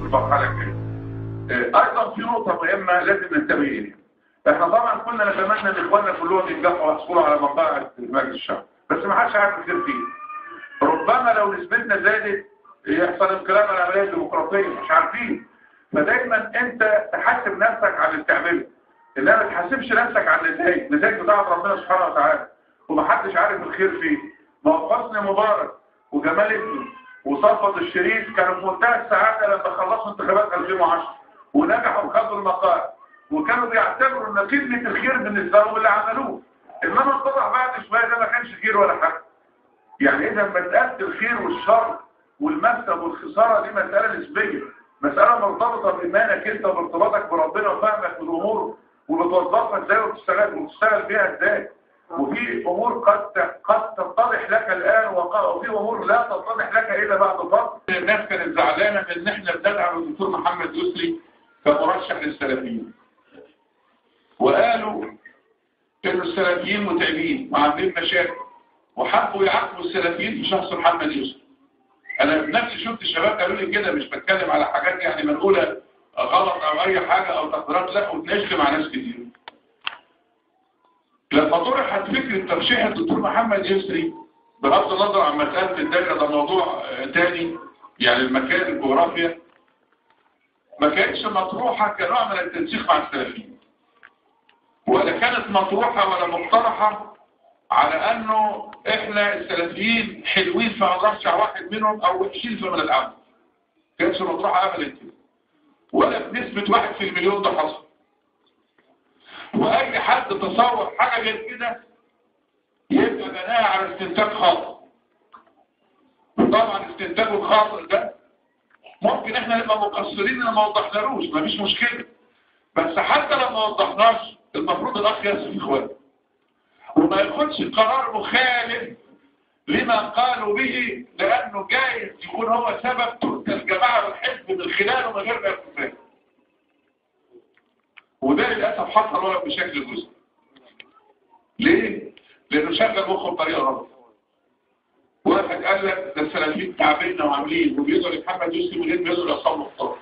المرحله الجايه. ايضا في نقطه مهمه لازم ننتبه اليها. احنا طبعا كنا نتمنى ان اخواننا كلهم ينجحوا ويحصلوا على مقاعد مجلس الشعب، بس ما حدش عارف الخير فيه. ربما لو نسبتنا زادت يحصل انقلاب على العمليه الديمقراطيه، مش عارفين. فدايما انت تحاسب نفسك على اللي بتعمله، انما ما تحاسبش نفسك على النتائج بتاعت ربنا سبحانه وتعالى، ومحدش عارف الخير فيه. ما هو حسني مبارك وجمال ابنه وصفوت الشريف كانوا في منتهى السعاده لما خلصوا انتخابات 2010 ونجحوا وخدوا المقاعد، وكانوا بيعتبروا ان خدمه الخير بالنسبه لهم اللي عملوه. انما اتضح بعد شويه ده ما كانش خير ولا حاجه. يعني اذا مساله الخير والشر والمكسب والخساره دي مساله نسبيه، مساله مرتبطه بايمانك انت وبارتباطك بربنا وفهمك بالامور وبتوظفها ازاي وبتشتغل بيها ازاي. وفي امور قد تتضح لك الان وفي امور لا تتضح لك الا بعد فتره. الناس كانت زعلانه من ان احنا بندعم الدكتور محمد يسري كمرشح للسلفيين، وقالوا ان السلفيين متعبين وعاملين مشاكل، وحبوا يعاقبوا السلفيين في شخص محمد يسري. انا بنفسي شفت الشباب قالوا لي كده، مش بتكلم على حاجات يعني منقوله غلط او اي حاجه او تقديرات، لا، واتناقشت مع ناس كتير. لما طرحت فكره ترشيح الدكتور محمد يسري بغض النظر عن مساله الدائره، ده موضوع تاني، يعني المكان الجغرافيا، ما كانتش مطروحه كنوع من التنسيق مع السلفيين، ولا كانت مطروحه ولا مقترحه على انه احنا السلفيين حلوين فهنرشح واحد منهم او وحشين في من العام. كانتش مطروحه ابدا كده، ولا بنسبه 1 في المليون ده حصل. واي حد تصور حاجه غير كده يبقى بناها على استنتاج خاطئ. وطبعا استنتاجه الخاطئ ده ممكن احنا نبقى مقصرين ان ما وضحناهوش، مفيش مشكله، بس حتى لو ما وضحناش المفروض الاخ ياسر اخوان وما ياخدش قرار مخالف لما قالوا به، لانه جايز يكون هو سبب ترك الجماعه والحزب من خلاله من غير ما يكون فاهم. وده للاسف حصل ولو بشكل جزئي. ليه؟ لانه شغل مخه بطريقه غلط. واحد قال لك ده السلفيين تعبنا وعاملين وبيقدروا محمد يسري من غير ما يقدروا يصلوا مختار.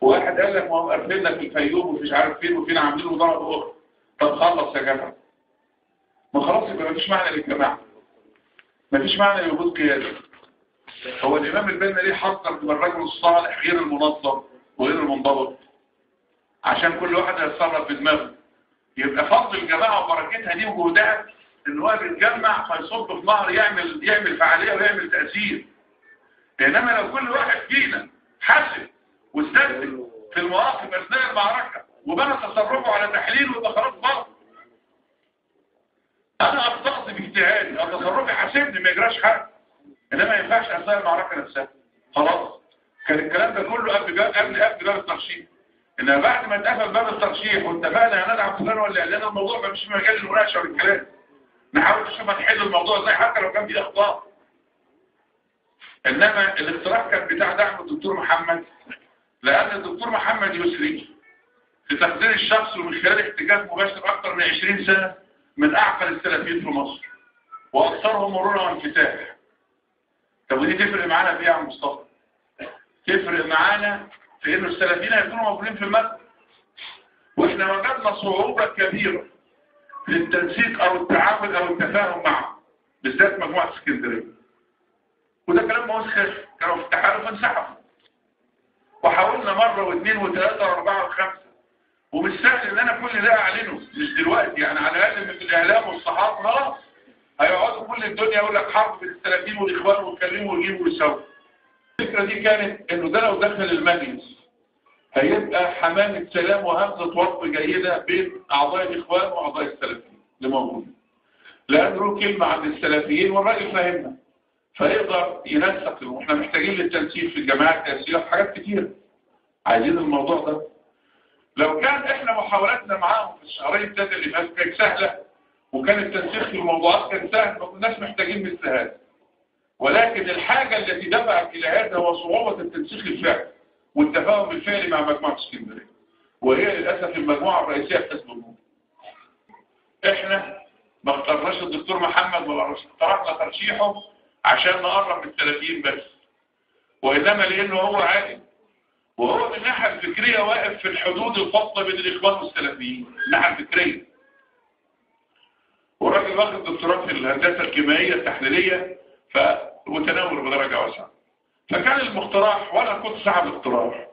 وواحد قال لك ما هم قافليننا في الفيوم ومش عارف فين وفين عاملين وضربوا اخرى. طب خلص يا جماعه. ما خلاص يبقى مفيش معنى للجماعه. مفيش معنى لوجود قياده. هو الامام البنا ليه حذر من الرجل الصالح غير المنظم وغير المنضبط؟ عشان كل واحد يتصرف بدماغه. يبقى فضل الجماعه وبركتها دي وجهودها ان هو بيتجمع فيصب في نهر يعمل فعاليه ويعمل تاثير. انما لو كل واحد فينا حسب واستسلم في المواقف اثناء المعركه وبنى تصرفه على تحليل ويبقى خلاص باطل. انا اخطأت باجتهادي او تصرفي حاسبني ما يجراش حاجه، انما ما ينفعش اثناء المعركه نفسها. خلاص كان الكلام ده كله قبل باب الترشيح. انما بعد ما اتقفل باب الترشيح واتفقنا هندعم فلان ولا علان، الموضوع ما مش في مجال المناقشه والكلام. نحاول نشوف هنحل الموضوع ازاي حتى لو كان فيه اخطاء. انما الاقتراح كان بتاع دعم الدكتور محمد، لان الدكتور محمد يسري في تقدير الشخص ومن خلال احتكاك مباشر اكثر من 20 سنه من اعقل السلفيين في مصر واكثرهم مرونه وانفتاح. طب ودي تفرق معانا في ايه يا عم مصطفى؟ تفرق معانا في انه السلفيين هيكونوا موجودين في المسجد، واحنا وجدنا صعوبه كبيره في التنسيق او التعامل او التفاهم معه، بالذات مجموعه اسكندريه. وده كلام ما هوش خايف، كانوا في التحالف فانسحبوا. وحاولنا مره واثنين وثلاثه واربعه وخمسه، ومش سهل ان انا كل ده اعلنه، مش دلوقتي يعني، على الاقل من الاعلام والصحافه خلاص هيقعدوا كل الدنيا يقول لك حرب بين السلفيين والاخوان ويتكلموا ويجيبوا ويسووا. الفكره دي كانت انه ده لو دخل المجلس هيبقى حمامه سلام وهمزه وصف جيده بين اعضاء الاخوان واعضاء السلفيين اللي موجودين، لان له كلمه عند السلفيين والراجل فاهمنا فيقدر ينسق. واحنا محتاجين للتنسيق في الجماعات السياسيه في حاجات كتير، عايزين الموضوع ده. لو كان احنا محاولاتنا معاهم في الشهرين الثلاثه اللي فاتوا كانت سهله وكان التنسيق في الموضوعات كان سهل، ما كناش محتاجين مثل هذا. ولكن الحاجه التي دفعت الى هذا هو صعوبه التنسيق الفعلي والتفاهم الفعلي مع مجموعه اسكندريه، وهي للاسف المجموعه الرئيسيه في حزب النور. احنا ما اخترناش الدكتور محمد ولا اخترنا ترشيحه عشان نقرب من السلفيين بس، وانما لانه هو عالم وهو من الناحية الفكرية واقف في الحدود الفاصلة بين الإخوان والسلفيين، من الناحية الفكرية. والراجل واخد دكتوراه في الهندسة الكيميائية التحليلية وتناول بدرجة واسعة. فكان المقترح، وأنا كنت صاحب اقتراح،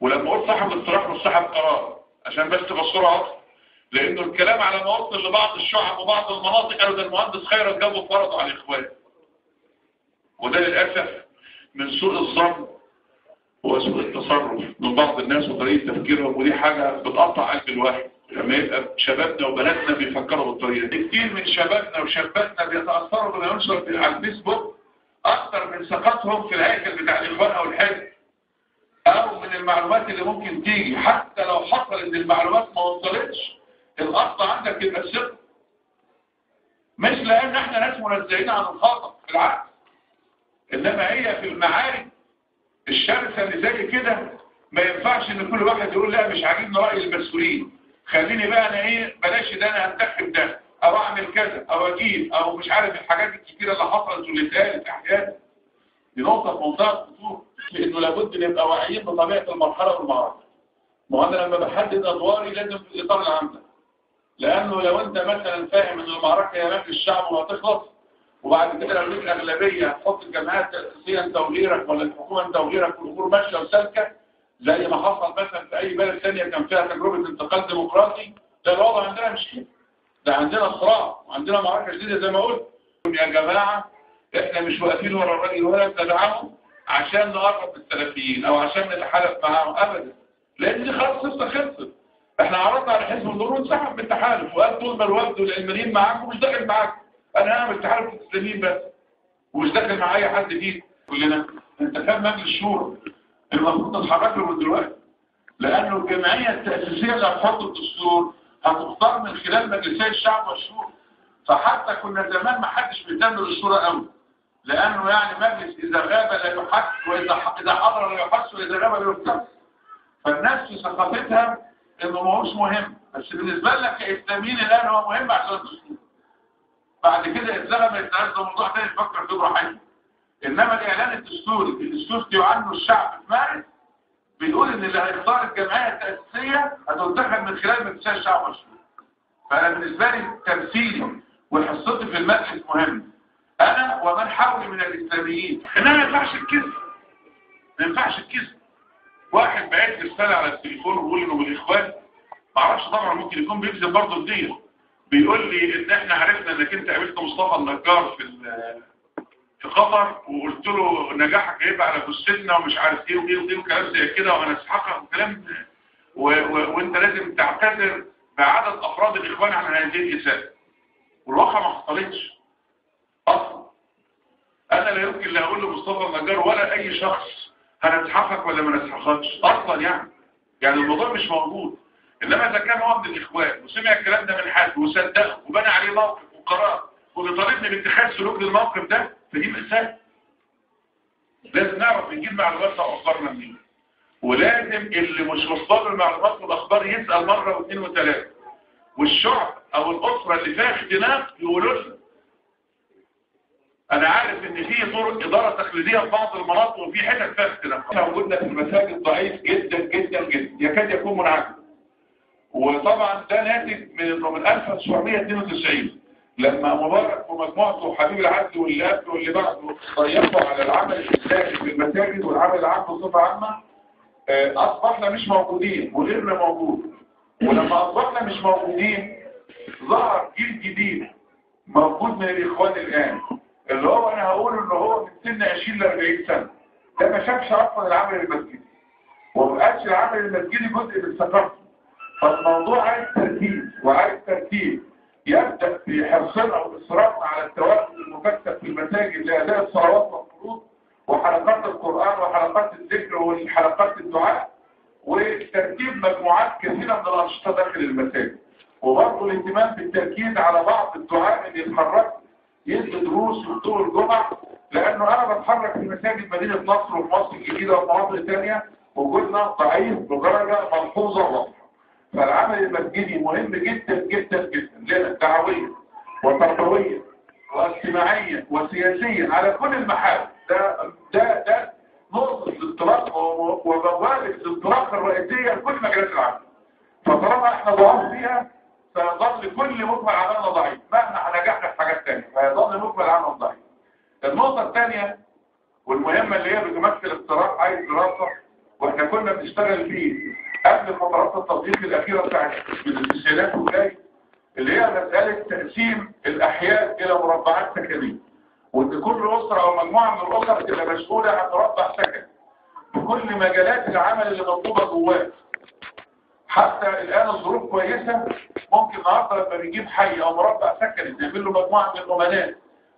ولما قلت صاحب اقتراح مش صاحب قرار، عشان بس بسرعة، لأنه الكلام على ما وصل لبعض الشعب وبعض المناطق قالوا ده المهندس خيرت جابه فرضه على الإخوان. وده للأسف من سوء الظن وسوء التصرف من بعض الناس وطريقة تفكيرهم، ودي حاجة بتقطع قلب الواحد لما يبقى شبابنا وبناتنا بيفكروا بالطريقة دي. كتير من شبابنا وشاباتنا بيتأثروا بما ينشر على الفيسبوك أكثر من ثقتهم في الهيكل بتاع الإخوان أو الحزب، أو من المعلومات اللي ممكن تيجي. حتى لو حصل إن المعلومات ما وصلتش، الأصل عندك يبقى الثقة، مش لأن احنا ناس منزهين عن الخطأ، بالعكس. إنما هي في المعارك الشرسة اللي زي كده ما ينفعش إن كل واحد يقول لا مش عاجبني رأي المسؤولين، خليني بقى أنا بلاش ده، أنا هنتخب ده أو أعمل كذا أو أجيب أو مش عارف الحاجات الكتيرة اللي حصلت واللي اتقالت أحيانا. دي نقطة في منتهى الخطورة، إنه لابد نبقى واعيين بطبيعة المرحلة والمعركة. ما أنا لما بحدد أدواري لازم في الإطار العام ده، لأنه لو أنت مثلا فاهم إن المعركة هي مجلس الشعب وهتخلص، وبعد كده لو ليك أغلبية هتحط الجماعات التأسيسية أنت وغيرك ولا الحكومة أنت وغيرك والأمور ماشية وسالكة، زي ما حصل مثلا في أي بلد ثانية كان فيها تجربة انتقال ديمقراطي. ده الوضع عندنا مش كده، ده عندنا صراع وعندنا معركة جديدة زي ما قلت. يا جماعة إحنا مش واقفين ورا الراجل ولا بندعمه عشان نقرب بالسلفيين أو عشان نتحالف معاهم أبدا، لأن دي خلاص قصة خلصت. إحنا عرضنا على حزب النور وانسحب بالتحالف وقال طول ما الوفد والعلمانيين معاكم مش داخل معاكم، أنا هعمل تحالف الإسلاميين بس ومش داخل مع أي حد فيه. كلنا انتخاب مجلس الشورى المفروض نتحرك له من دلوقتي، لأنه الجمعية التأسيسية اللي هتحط الدستور هتختار من خلال مجلسي الشعب والشورى. فحتى كنا زمان ما حدش بيهتم للشورى قوي، لأنه يعني مجلس إذا غاب لا يحس، وإذا حضر لا يحس، وإذا غاب لا يحس. فالناس في ثقافتها إنه ما هوش مهم، بس بالنسبة لك كإسلاميين الآن هو مهم عشان الدستور. بعد كده اتلغى ما يتنازل موضوع تاني تفكر فيه براحتك. إنما الإعلان الدستوري اللي استفتي عنه الشعب في مارس بيقول إن اللي هيختار الجمعية التأسيسية هتنتخب من خلال مجلس الشعب والشورى. فأنا بالنسبة لي تمثيلي وحصتي في المجلس مهم، أنا ومن حولي من الإسلاميين. إنما ما ينفعش الكذب، ما ينفعش الكذب. واحد بعت لي رسالة على التليفون ويقول إنه من الإخوان، معرفش طبعا ممكن يكون بيكذب برضه كتير، بيقول لي إن إحنا عرفنا إنك أنت قابلت مصطفى النجار في قطر، وقلت له نجاحك هيبقى على جثتنا ومش عارف إيه وإيه وإيه وكلام زي كده، وهنسحقك وكلام، وأنت لازم تعتذر بعدد أفراد الإخوان عن هذه الإساءة. والواقع ما حصلتش أصلا. أنا لا يمكن لا أقول لمصطفى النجار ولا أي شخص هنسحقك ولا ما نسحقكش أصلا، يعني الموضوع مش موجود. إنما إذا كان هو من الإخوان وسمع الكلام ده من حد وصدقه وبنى عليه موقف وقرار وبيطالبني باتخاذ سلوك للموقف ده، فدي مأساة. لازم نعرف نجيب معلوماتنا وأخبارنا منين، ولازم اللي مش مصدر المعلومات والأخبار يسأل مرة واثنين وثلاثة، والشعب أو الأسرة اللي فيها اختلاف يقولوا لنا. أنا عارف إن في طرق إدارة تقليدية في بعض المناطق وفي حتت فيها اختلاف. احنا وجودنا في المساجد ضعيف جدا جدا جدا، يكاد يكون منعدم. وطبعا ده ناتج من 1992 لما مبارك ومجموعته وحبيب العدل واللي قبله واللي بعده ضيقوا على العمل الإسلامي في المساجد والعمل العام بصفة عامة. أصبحنا مش موجودين وغيرنا موجود، ولما أصبحنا مش موجودين ظهر جيل جديد موجود من الإخوان الآن، اللي هو أنا هقول إنه هو من سن 20 ل 40 سنة، ده ما شافش أصلا العمل المسجدي ومبقاش العمل المسجدي جزء من ثقافته. فالموضوع عايز تركيز وعايز ترتيب، يبدأ في حرصنا وإصرارنا على التواجد المكثف في المساجد لأداء الصلوات والفروض وحلقات القرآن وحلقات الذكر والحلقات الدعاء، وترتيب مجموعات كثيرة من الأنشطة داخل المساجد، وبرضه الاهتمام بالتركيز على بعض الدعاء اللي يتحركوا يدي دروس وطول الجمعة، لأنه أنا بتحرك في مساجد مدينة نصر وفي مصر الجديدة وفي مناطق ثانية وجودنا ضعيف بدرجة ملحوظة وواضحة. فالعمل المسجدي مهم جدا جدا جدا لنا، دعويا وتربويا واجتماعيا وسياسيا على كل المحاور. ده نقطة الاضطراب وبوابة الدولية لكل مجالات العمل. فطالما احنا ضعاف فيها فيظل كل مجمل عملنا ضعيف، مهما نجحنا في حاجات تانية فيظل مجمل عملنا ضعيف. النقطة الثانية والمهمة اللي هي بتمثل اقتراح عايز دراسة واحنا كنا بنشتغل فيه قبل فترات التطبيق الأخيرة بتاعت من التسجيلات وجاي، اللي هي مسألة تقسيم الأحياء إلى مربعات سكنية، وإن كل أسرة أو مجموعة من الأسر تبقى مسؤولة عن مربع سكن بكل مجالات العمل اللي مطلوبة جواه. حتى الآن الظروف كويسة، ممكن النهارده لما بيجيب حي أو مربع سكني نعمل له مجموعة من الأمناء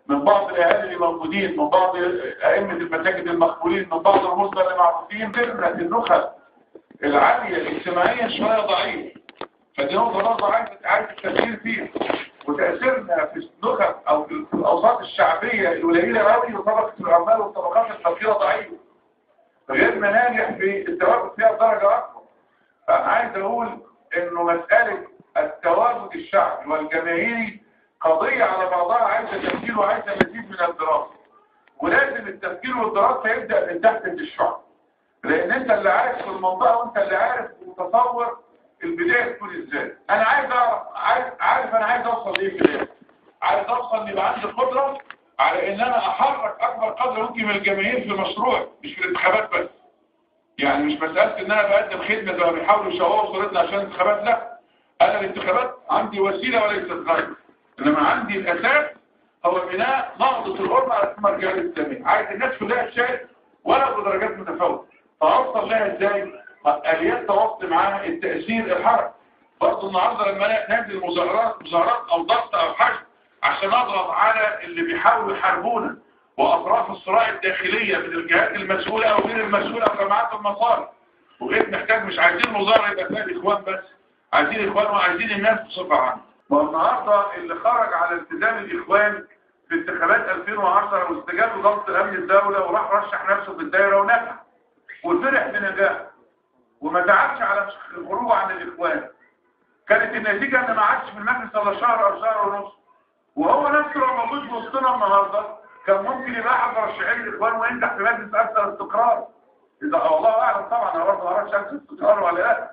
من بعض الأهالي اللي موجودين، من بعض أئمة المساجد المقبولين، من بعض المسلمين اللي معروفين. فكرة النخب العالية الاجتماعية شوية ضعيف، فدي نقطة برضه عايز التفكير فيها. وتأثيرنا في النخب أو في الأوساط الشعبية القليلة قوي وطبقة العمال والطبقات الفقيرة ضعيفة، غير ناجح في التواجد فيها بدرجة أكبر. فأنا عايز أقول إنه مسألة التواجد الشعبي والجماهيري قضية على بعضها عايزة تفكير وعايزة مزيد من الدراسة، ولازم التفكير والدراسة يبدأ من تحت الشعب، لأن أنت اللي عايش في المنطقة وأنت اللي عارف وتصور البداية تكون إزاي. أنا عايز أعرف، عارف أنا عايز أوصل لإيه في البداية. عايز أوصل إن يبقى عندي قدرة على إن أنا أحرك أكبر قدر ممكن من الجماهير في مشروع، مش في الانتخابات بس. يعني مش مسألة إن أنا بقدم خدمة زي ما بيحاولوا يشوهوا صورتنا عشان الانتخابات، لا. أنا الانتخابات عندي وسيلة وليست غاية، إنما عندي الأساس هو بناء نهضة الأمة على المرجع الإسلامي. عايز الناس كلها تشارك ولو بدرجات متفاوتة. فأوصل لها إزاي؟ آليات تواصل معاها، التأثير، الحركة. برضه النهارده لما ننزل مظاهرات أو ضغط أو حشد عشان أضغط على اللي بيحاولوا يحاربونا وأطراف الصراع الداخلية من الجهات المسؤولة أو غير المسؤولة أو جماعات المصالح، وغير محتاج مش عايزين مظاهرة يبقى فيها الإخوان بس، عايزين الإخوان وعايزين الناس بصفة عامة. والنهارده اللي خرج على التزام الإخوان في انتخابات 2010 واستجاب لضغط أمن الدولة وراح رشح نفسه في الدائرة ونجح وفرح بنجاح وما تعبش على الخروج عن الإخوان، كانت النتيجة ان ما عادش في المجلس الا شهر او شهر ونص. وهو نفسه لو موجود في وسطنا النهارده كان ممكن يبقى احد مرشحين الاخوان وينجح في مجلس اكثر استقرار. اذا والله اعلم طبعا، انا برضه ما اعرفش اكثر استقرار ولا لا.